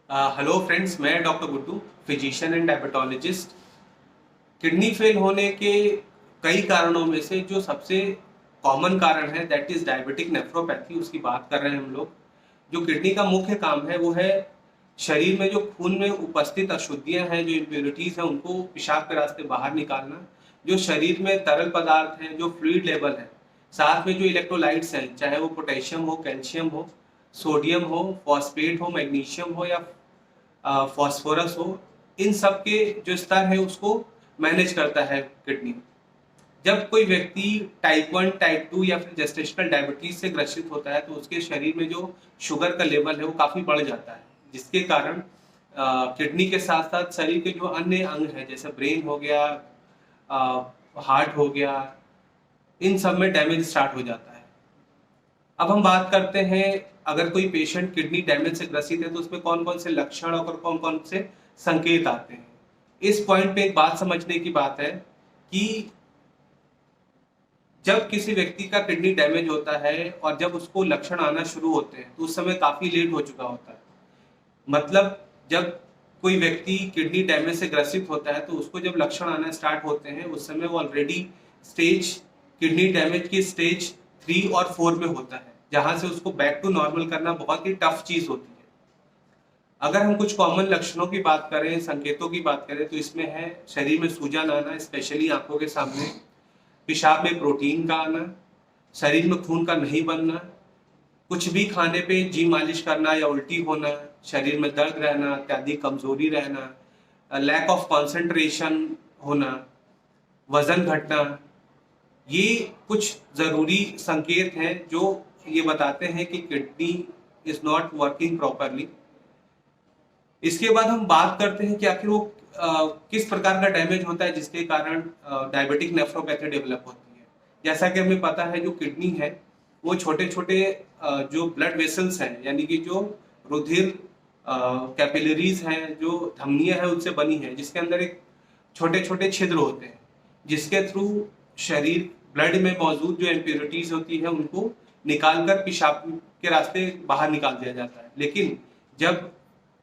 Hello friends, मैं doctor Guddu, physician and diabetologist. Kidney fail होने के कई कारणों में से जो सबसे कॉमन कारण है दैट इज डायबिटिक नेफ्रोपैथी, उसकी बात कर रहे हैं हम लोग। जो किडनी का मुख्य काम है वो है शरीर में जो खून में उपस्थित अशुद्धियां हैं, जो इम्प्योरिटीज हैं, उनको पेशाब के रास्ते बाहर निकालना। जो शरीर में तरल पदार्थ हैं, जो फ्लूइड लेवल है, साथ में जो इलेक्ट्रोलाइट्स हैं, चाहे वो पोटेशियम हो, कैल्शियम हो, सोडियम हो, फॉस्फेट हो, मैग्नीशियम हो या फॉस्फोरस हो, इन सब के जो स्तर है उसको मैनेज करता है किडनी। जब कोई व्यक्ति टाइप 1, टाइप 2 या फिर जेस्टेशनल डायबिटीज से ग्रसित होता है तो उसके शरीर में जो शुगर का लेवल है वो काफी बढ़ जाता है, जिसके कारण किडनी के साथ साथ शरीर के जो अन्य अंग है, जैसे ब्रेन हो गया, हार्ट हो गया, इन सब में डैमेज स्टार्ट हो जाता है। अब हम बात करते हैं, अगर कोई पेशेंट किडनी डैमेज से ग्रसित है तो उसमें कौन कौन से लक्षण और कौन कौन से संकेत आते हैं। इस पॉइंट पे एक बात समझने की बात है कि जब किसी व्यक्ति का किडनी डैमेज होता है और जब उसको लक्षण आना शुरू होते हैं तो उस समय काफी लेट हो चुका होता है। मतलब जब कोई व्यक्ति किडनी डैमेज से ग्रसित होता है तो उसको जब लक्षण आना स्टार्ट होते हैं उस समय वो ऑलरेडी स्टेज किडनी डैमेज की स्टेज 3 और 4 में होता है, जहां से उसको बैक टू नॉर्मल करना बहुत ही टफ चीज होती है। अगर हम कुछ कॉमन लक्षणों की बात करें, संकेतों की बात करें, तो इसमें है शरीर में सूजन आना, स्पेशली आंखों के सामने, पेशाब में प्रोटीन का आना, शरीर में खून का नहीं बनना, कुछ भी खाने पे जी मालिश करना या उल्टी होना, शरीर में दर्द रहना, अत्यधिक कमजोरी रहना, लैक ऑफ कंसंट्रेशन होना, वजन घटना। ये कुछ जरूरी संकेत हैं जो ये बताते हैं कि kidney is not working properly. इसके बाद हम बात करते हैं कि आखिर वो किस प्रकार का डैमेज होता है जिसके कारण डायबिटिक नेफ्रोपैथी डेवलप होती है। जैसा कि हमें पता है, जो किडनी है वो छोटे छोटे जो ब्लड वेसल्स हैं, यानी कि जो रुधिर कैपिलरीज हैं, जो धमनियां हैं, उससे बनी है, जिसके अंदर एक छोटे छोटे छिद्र होते हैं, जिसके थ्रू शरीर ब्लड में मौजूद जो इम्प्योरिटीज होती है उनको निकालकर पेशाब के रास्ते बाहर निकाल दिया जाता है। लेकिन जब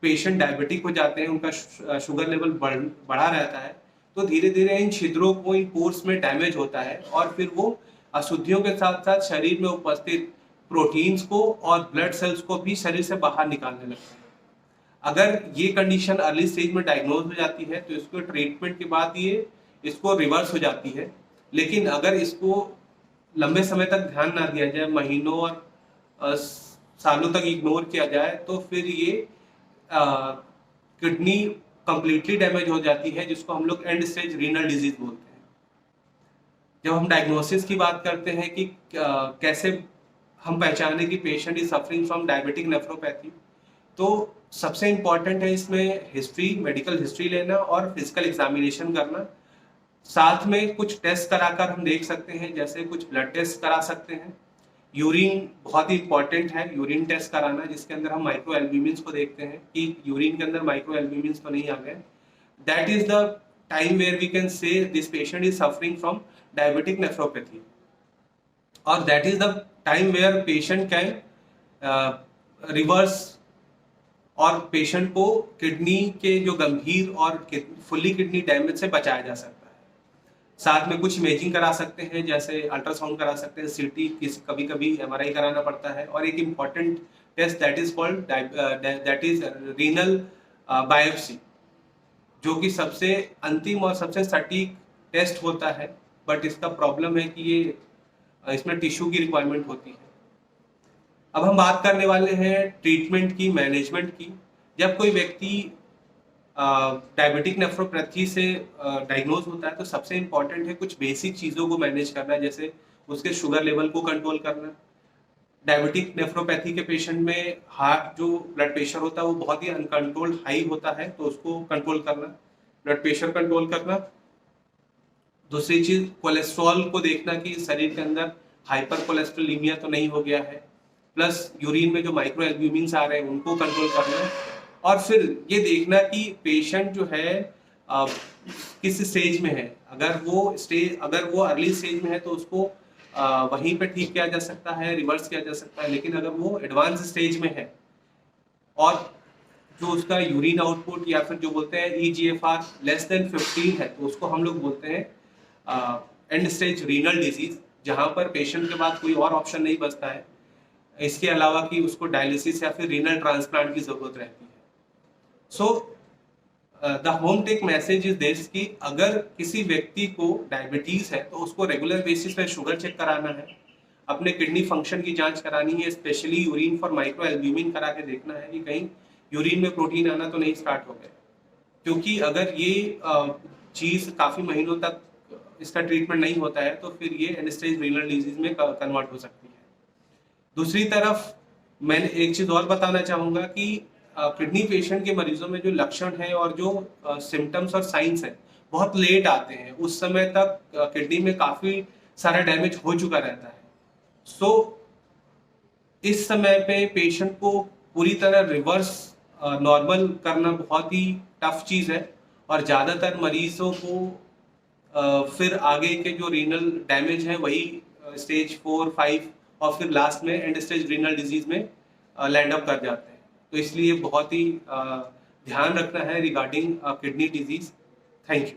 पेशेंट डायबिटिक हो जाते हैं, उनका शुगर लेवल बढ़ा रहता है, तो धीरे धीरे इन छिद्रों को, इन पोर्स में डैमेज होता है और फिर वो अशुद्धियों के साथ साथ शरीर में उपस्थित प्रोटीन्स को और ब्लड सेल्स को भी शरीर से बाहर निकालने लगते हैं। अगर ये कंडीशन अर्ली स्टेज में डायग्नोज हो जाती है तो इसको ट्रीटमेंट के बाद ये इसको रिवर्स हो जाती है। लेकिन अगर इसको लंबे समय तक ध्यान ना दिया जाए, महीनों और सालों तक इग्नोर किया जाए, तो फिर ये किडनी कंप्लीटली डैमेज हो जाती है, जिसको हम लोग एंड स्टेज रीनल डिजीज बोलते हैं। जब हम डायग्नोसिस की बात करते हैं कि कैसे हम पहचाने कि patient is suffering from diabetic nephropathy, तो सबसे इंपॉर्टेंट है इसमें हिस्ट्री, मेडिकल हिस्ट्री लेना और फिजिकल एग्जामिनेशन करना। साथ में कुछ टेस्ट कराकर हम देख सकते हैं, जैसे कुछ ब्लड टेस्ट करा सकते हैं। यूरिन बहुत ही इंपॉर्टेंट है, यूरिन टेस्ट कराना, जिसके अंदर हम माइक्रो एल्ब्यूमिन्स को देखते हैं कि यूरिन के अंदर माइक्रो एल्ब्यूमिन्स तो नहीं आ गए। That is the time where we can say this patient is suffering from diabetic nephropathy, और that is the time where patient can reverse, और पेशेंट को किडनी के जो गंभीर और फुल्ली किडनी डैमेज से बचाया जा सकता है। साथ में कुछ इमेजिंग करा सकते हैं, जैसे अल्ट्रासाउंड करा सकते हैं, सीटी, कभी कभी एमआरआई कराना पड़ता है, और एक important test that is called that is renal biopsy, जो कि सबसे अंतिम और सबसे सटीक टेस्ट होता है। बट इसका प्रॉब्लम है कि ये इसमें टिश्यू की रिक्वायरमेंट होती है। अब हम बात करने वाले हैं ट्रीटमेंट की, मैनेजमेंट की। जब कोई व्यक्ति डायबिटिक नेफ्रोपैथी से डायग्नोज होता है तो सबसे इंपॉर्टेंट है कुछ बेसिक चीज़ों को मैनेज करना, जैसे उसके शुगर लेवल को कंट्रोल करना। डायबिटिक नेफ्रोपैथी के पेशेंट में हार्ट जो ब्लड प्रेशर होता है वो बहुत ही अनकंट्रोल्ड हाई होता है, तो उसको कंट्रोल करना, ब्लड प्रेशर कंट्रोल करना। दूसरी चीज, कोलेस्ट्रॉल को देखना कि शरीर के अंदर हाइपर कोलेस्ट्रोलीमिया तो नहीं हो गया है, प्लस यूरिन में जो माइक्रो एल्ब्यूमिन्स आ रहे हैं उनको कंट्रोल करना। और फिर ये देखना कि पेशेंट जो है किस स्टेज में है। अगर वो अर्ली स्टेज में है तो उसको वहीं पे ठीक किया जा सकता है, रिवर्स किया जा सकता है। लेकिन अगर वो एडवांस स्टेज में है और जो उसका यूरिन आउटपुट या फिर जो बोलते हैं EGFR लेस देन 15 है, तो उसको हम लोग बोलते हैं एंड स्टेज रीनल डिजीज, जहाँ पर पेशेंट के बाद कोई और ऑप्शन नहीं बचता है इसके अलावा कि उसको डायलिसिस या फिर रीनल ट्रांसप्लांट की जरूरत रहती है। So the home take message is this कि अगर किसी व्यक्ति को डायबिटीज है तो उसको रेगुलर बेसिस पे शुगर चेक कराना है, अपने किडनी फंक्शन की जांच करानी है, specially urine for microalbumin करा के देखना है कि कहीं यूरिन में प्रोटीन आना तो नहीं स्टार्ट हो गया, क्योंकि अगर ये चीज काफी महीनों तक इसका ट्रीटमेंट नहीं होता है तो फिर ये एंड स्टेज रीनल डिजीज में कन्वर्ट हो सकती है। दूसरी तरफ मैं एक चीज और बताना चाहूंगा कि किडनी पेशेंट के मरीजों में जो लक्षण है और जो सिम्टम्स और साइंस है बहुत लेट आते हैं, उस समय तक किडनी में काफी सारा डैमेज हो चुका रहता है। सो इस समय पे पेशेंट को पूरी तरह रिवर्स नॉर्मल करना बहुत ही टफ चीज है, और ज्यादातर मरीजों को फिर आगे के जो रीनल डैमेज है वही स्टेज 4, 5 और फिर लास्ट में एंड स्टेज रीनल डिजीज में लैंड अप कर जाते हैं। तो इसलिए बहुत ही ध्यान रखना है regarding kidney disease. Thank you.